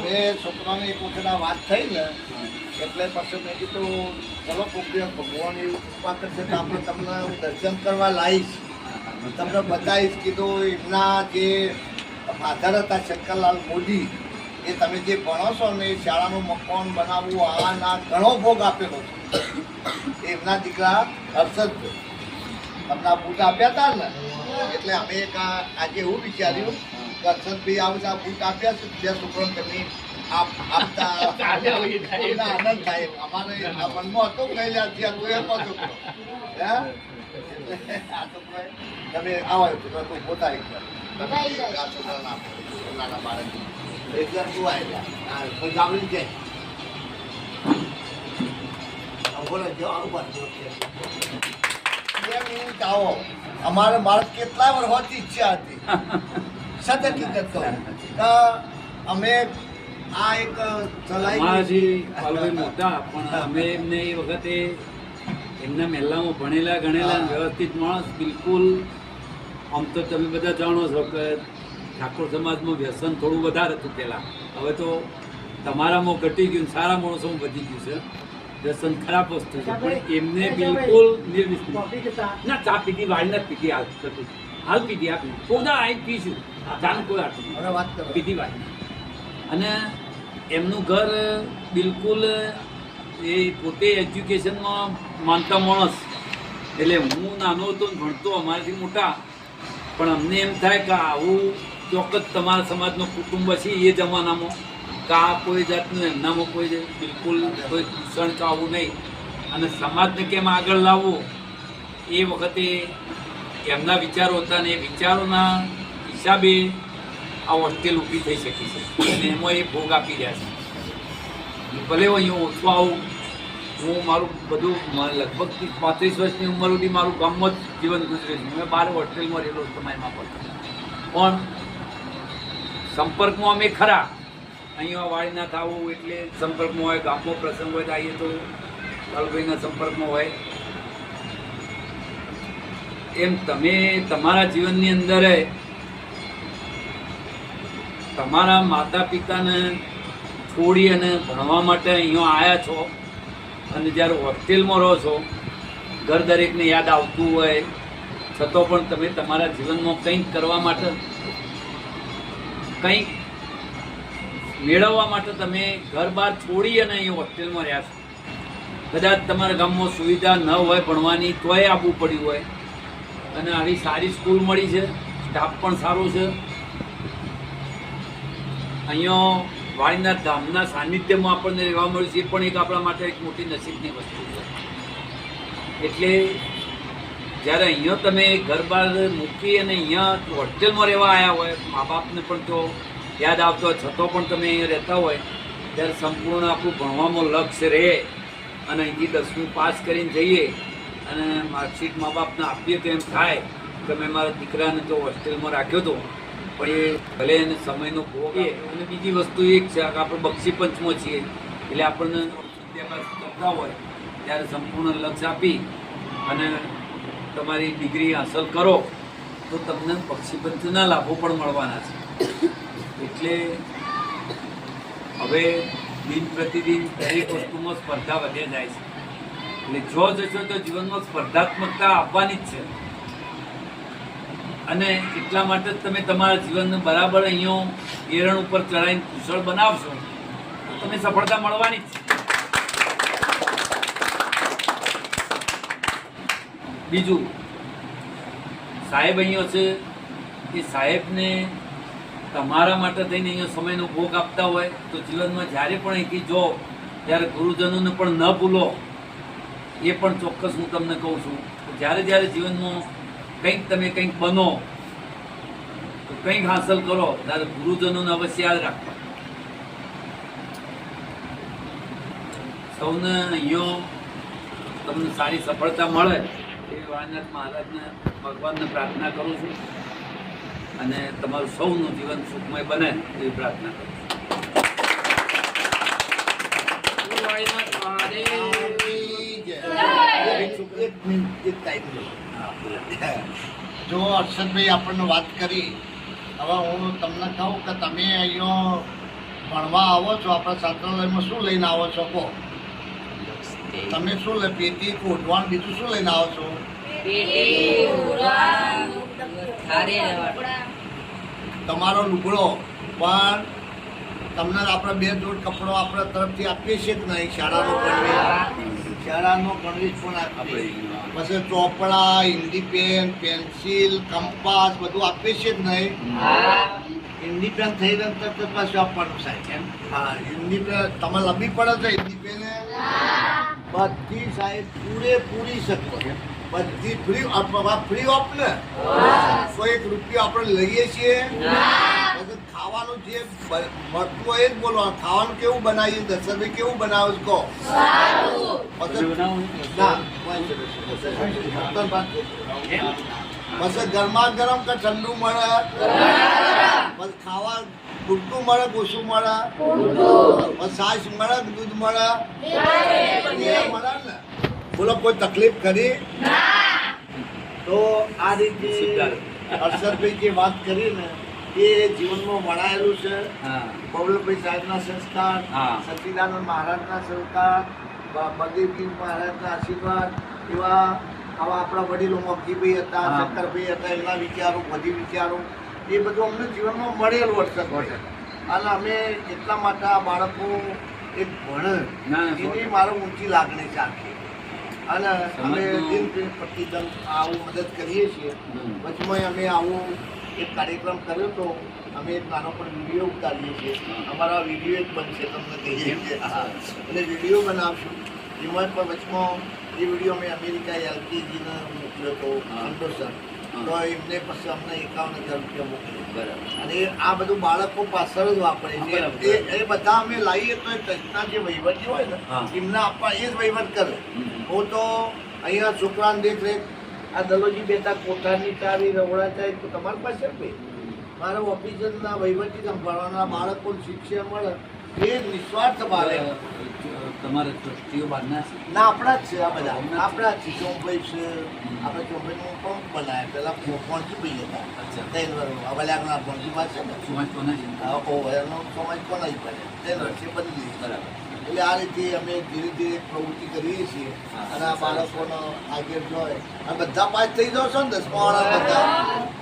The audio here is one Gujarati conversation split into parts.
હવે છોકરાની એક વખત આ વાત થઈ ને એટલે પછી મેં કીધું ચલો કોક દિવસ ભગવાનની કૃપા કરશે તો આપણે તમને હું દર્શન કરવા લાવીશ, તમને બતાવીશ. કીધું એમના જે ફાધર હતા શંકરલાલ મોદી, એ તમે જે ભણો છો ને એ શાળાનું મકાન બનાવવું આ ના ઘણો ભોગ આપેલો છે. એમના દીકરા હર્ષદભાઈ તમને આ બૂટ આપ્યા હતા ને એટલે અમે એક આજે એવું વિચાર્યું કે હર્ષદભાઈ આવું આ બૂટ આપ્યા છે બે છોકરો તેમની આપતા આનંદ થાય. અમારે મનમાં હતો લઈ લ્યા તું એ કહો છોકરો હે એટલે આ છોકરો તમે આવો છોકરો તું પોતા એક આ છોકરાના નાના બાળક એટલે તું આવી ગયા ગામડી જાય બોલો જવાનું આવો. અમારે મારે કેટલા વર્ષોથી ઈચ્છા હતી સતત કરતો અમે આ એક ચલાવી મોટા પણ અમે એમને એ વખતે એમના મહેલામાં ભણેલા ગણેલા વ્યવસ્થિત માણસ. બિલકુલ આમ તો તમે બધા જાણો છો કે ઠાકોર સમાજમાં વ્યસન થોડું વધારે હતું પહેલાં. હવે તો તમારામાં ઘટી ગયું, સારા માણસોમાં વધી ગયું છે. વ્યસન ખરાબ વસ્તુ છે પણ એમને બિલકુલ નિર્વિસ્તૃત ના ચા પીધી વાળી નથી પીધી. હાલ પીધી આપી કોદા આવી પીશું જાણ કોઈ આટલું પીધી વાળી. અને એમનું ઘર બિલકુલ એ પોતે એજ્યુકેશનમાં માનતા માણસ. એટલે હું નાનો હતો ને ભણતો અમારાથી મોટા, પણ અમને એમ થાય કે આવું ચોક્કસ તમારા સમાજનો કુટુંબ છે એ જમાનામાં કા કોઈ જાતનું એમનામાં કોઈ બિલકુલ કોઈ દૂષણ કાવું નહીં. અને સમાજને કેમ આગળ લાવવો એ વખતે એમના વિચારો હતા ને એ વિચારોના હિસાબે આ હોસ્ટેલ ઊભી થઈ શકી છે અને એમાં એ ભોગ આપી રહ્યા છે. ભલે હું અહીંયા ઓછું આવું, હું મારું બધું લગભગ 35 વર્ષની ઉંમર સુધી મારું ગામમાં જ જીવન ગુજર્યું છે. મેં 12 હોસ્ટેલમાં રહેલો સમયમાં પણ સંપર્કમાં અમે ખરા. અહીંયા વાળીનાથ આવું એટલે સંપર્કમાં હોય, ગામમાં પ્રસંગ હોય તો આવીએ તો લાલભાઈના સંપર્કમાં હોય. એમ તમે તમારા જીવનની અંદર તમારા માતા પિતાને છોડી અને ભણવા માટે અહીંયા આવ્યા છો અને જ્યારે હોસ્ટેલમાં રહો છો, ઘર દરેકને યાદ આવતું હોય છતાં પણ તમે તમારા જીવનમાં કંઈક કરવા માટે, કંઈક મેળવવા માટે તમે ઘર બહાર છોડી અને અહીંયા હોસ્ટેલમાં રહ્યા છો. કદાચ તમારા ગામમાં સુવિધા ન હોય ભણવાની તોય આપવું પડ્યું હોય અને આવી સારી સ્કૂલ મળી છે, સ્ટાફ પણ સારો છે. અહીંયા વાળીનાથ ધામના સાનિધ્યમાં આપણને રહેવા મળ્યું છે એ પણ એક આપણા માટે એક મોટી નસીબની વસ્તુ છે. એટલે જ્યારે અહીંયા તમે ઘર બહાર મૂકી અને અહીંયા હોસ્ટેલમાં રહેવા આવ્યા હોય, મા બાપને પણ તો યાદ આવતો હોય છતાં પણ તમે અહીંયા રહેતા હોય, ત્યારે સંપૂર્ણ આપણું ભણવામાં લક્ષ્ય રહે અને અહીંથી 10મું પાસ કરીને જઈએ અને માર્કશીટ મા બાપને આપીએ તો એમ થાય કે મેં મારા દીકરાને તો હોસ્ટેલમાં રાખ્યો હતો પણ એ ભલે એને સમયનો ભોગે. અને બીજી વસ્તુ એક છે કે આપણે બક્ષી પંચમાં છીએ એટલે આપણને વિદ્યાભ્યાસ કરતા હોય ત્યારે સંપૂર્ણ લક્ષ્ય આપી અને તમારી ડિગ્રી હાંસલ કરો તો તમને બક્ષી પંચના લાભો પણ મળવાના છે. એટલે હવે દિન પ્રતિદિન દરેક વસ્તુમાં સ્પર્ધા વધે જાય છે. એટલે જો જશો તો જીવનમાં સ્પર્ધાત્મકતા આવવાની જ છે અને એટલા માટે જ તમે તમારા જીવનને બરાબર અહીંયા એરણ ઉપર ચડાવીને કુશળ બનાવશો તો તમને સફળતા મળવાની જ છે. બીજું સાહેબ અહીંયા છે એ સાહેબને તમારા માટે થઈને અહીંયા સમયનો ભોગ આપતા હોય તો જીવનમાં જ્યારે પણ અહીંથી જો ત્યારે ગુરુજનોને પણ ન ભૂલો. એ પણ ચોક્કસ હું તમને કહું છું જ્યારે જ્યારે જીવનમાં કંઈક તમે કંઈક બનો તો કંઈક હાંસલ કરો ત્યારે ગુરુજનોને અવશ્ય યાદ રાખવા. સૌને અહીંયા તમને સારી સફળતા મળે એવી વાળીનાથ મહારાજને ભગવાનને પ્રાર્થના કરું છું અને તમારું સૌનું જીવન સુખમય બને એવી પ્રાર્થના કરું છું. વાળીનાથ મહાદેવ. જો હર્ષદભાઈ આપણને વાત કરી, હવે હું તમને કહું કે તમે અહીંયા ભણવા આવો છો આપણા છાત્રાલયમાં શું લઈને આવો છો કહો? તમે શું પેટી કોઢવાણ બીજું શું લઈને આવો છો? તમારો લુગડો પણ તમને આપણે 2 જોડ કપડો આપણા તરફથી આપીએ છીએ કે નહીં? શાળાનો ગણવેશ પણ આપીએ. પછી ચોપડા, હિન્દી પેન, પેન્સિલ, કંપાસ બધું આપીએ છીએ કે નહીં? હિન્દી પેન થઈ રહે તરત પાછું આપવાનું સાહેબ. હા, હિન્દી પેન તમે લંબી પડે છે હિન્દી પેન બધી સાહેબ પૂરેપૂરી શકો બધી ફ્રી ઓફ ને કોઈ 1 રૂપિયો આપણે લઈએ છીએ. ખાવાનું જે મળતું હોય એ જ બોલવાનું. ખાવાનું કેવું બનાવીએ? દર્શનભાઈ કેવું બનાવે કહો? પછી ગરમા ગરમ કે ઠંડુ મળે? પછી ખાવા પૂરતું મળે ઓછું મળે? પછી છાશ મળે દૂધ મળે? મળે ને. બોલો કોઈ તકલીફ કરી? તો આ રીતે હર્ષદભાઈ જે વાત કરી ને એ જીવનમાં વણાયેલું છે. બબલુભાઈ સાહેબના સંસ્કાર, સચ્ચિદાનંદ મહારાજના સંસ્કાર, બલદેવજી મહારાજના આશીર્વાદ, એવા આવા આપણા વડીલો મોગજીભાઈ હતા, શંકરભાઈ હતા, એના વિચારો, બધી વિચારો એ બધું અમને જીવનમાં મળેલું હર્ષદભાઈ. અને અમે એટલા માટે આ બાળકો એક ભણે એની મારો ઊંચી લાગણી છે આખી. અને અમે દિન પ્રતિદન આવું મદદ કરીએ છીએ. વચમાં અમે આવું એક કાર્યક્રમ કર્યો તો અમે એક નાનો પણ વિડીયો ઉતારીએ છીએ. અમારા વિડીયો એક બનશે તમને કહીએ છીએ. અને વિડીયો બનાવશું એમાં પણ વચમાં એ વિડીયો અમે અમેરિકા એલકેજીને મોકલ્યો હતો અંડોસર. તો એમને પછી અમને 51,000 રૂપિયા મોકલ્યો. અને આ બધું બાળકો પાછળ જ વાપરે છે. એ બધા અમે લાવીએ તો ટ્રસ્ટના જે વહીવટી હોય ને એમને આપવા એ જ વહીવટ કરે. હું તો અહીંયા છોકરાને દેખરેખ આ દલોજી બેટા કોઠાની ચાવી રવડા ચાવી તો તમારી પાસે ભાઈ મારા ઓફિસરના વહીવટી સંભાળવાના બાળકોને શિક્ષણ મળે એ નિસ્વાર્થ ભાવે. તમારે ટ્રસ્ટીઓ બહારના છે? ના, આપણા જ છે. આ બધા આપણા જ છે. ચોંભાઈ છે. આપણે ચોંભાઈનું પણ બનાવ્યા પહેલાં પહોંચી હતા 3 વર્ષ. વલાગના પહોંચીમાં છે ને સમાજ કોના છે? એનો સમાજ કોના જ બને 3 વર્ષે બદલી. બરાબર. એટલે આ રીતે અમે ધીરે ધીરે પ્રવૃત્તિ કરીએ છીએ. અને આ બાળકોનો આગળ જોઈએ અને બધા પાસ થઈ જાઓ છો ને 10માવાળા બધા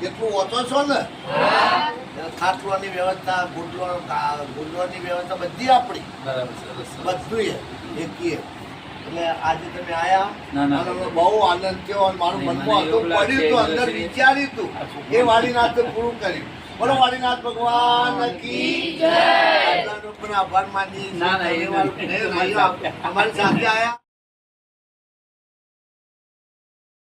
એટલું ઓછો છો ને. ખાટવાની વ્યવસ્થા, ગુડવાની વ્યવસ્થા બધી આપણી. બધું એકીએ. એટલે આજે તમે આયા અને બહુ આનંદ થયો. અને મારું મનમાં હતું પડ્યું હતું, અંદર વિચાર્યું હતું એ વાડીનાથ પૂરું કર્યું. બોલો વાડીનાથ ભગવાન કી જય. આભાર માની અમારી સાથે આયા.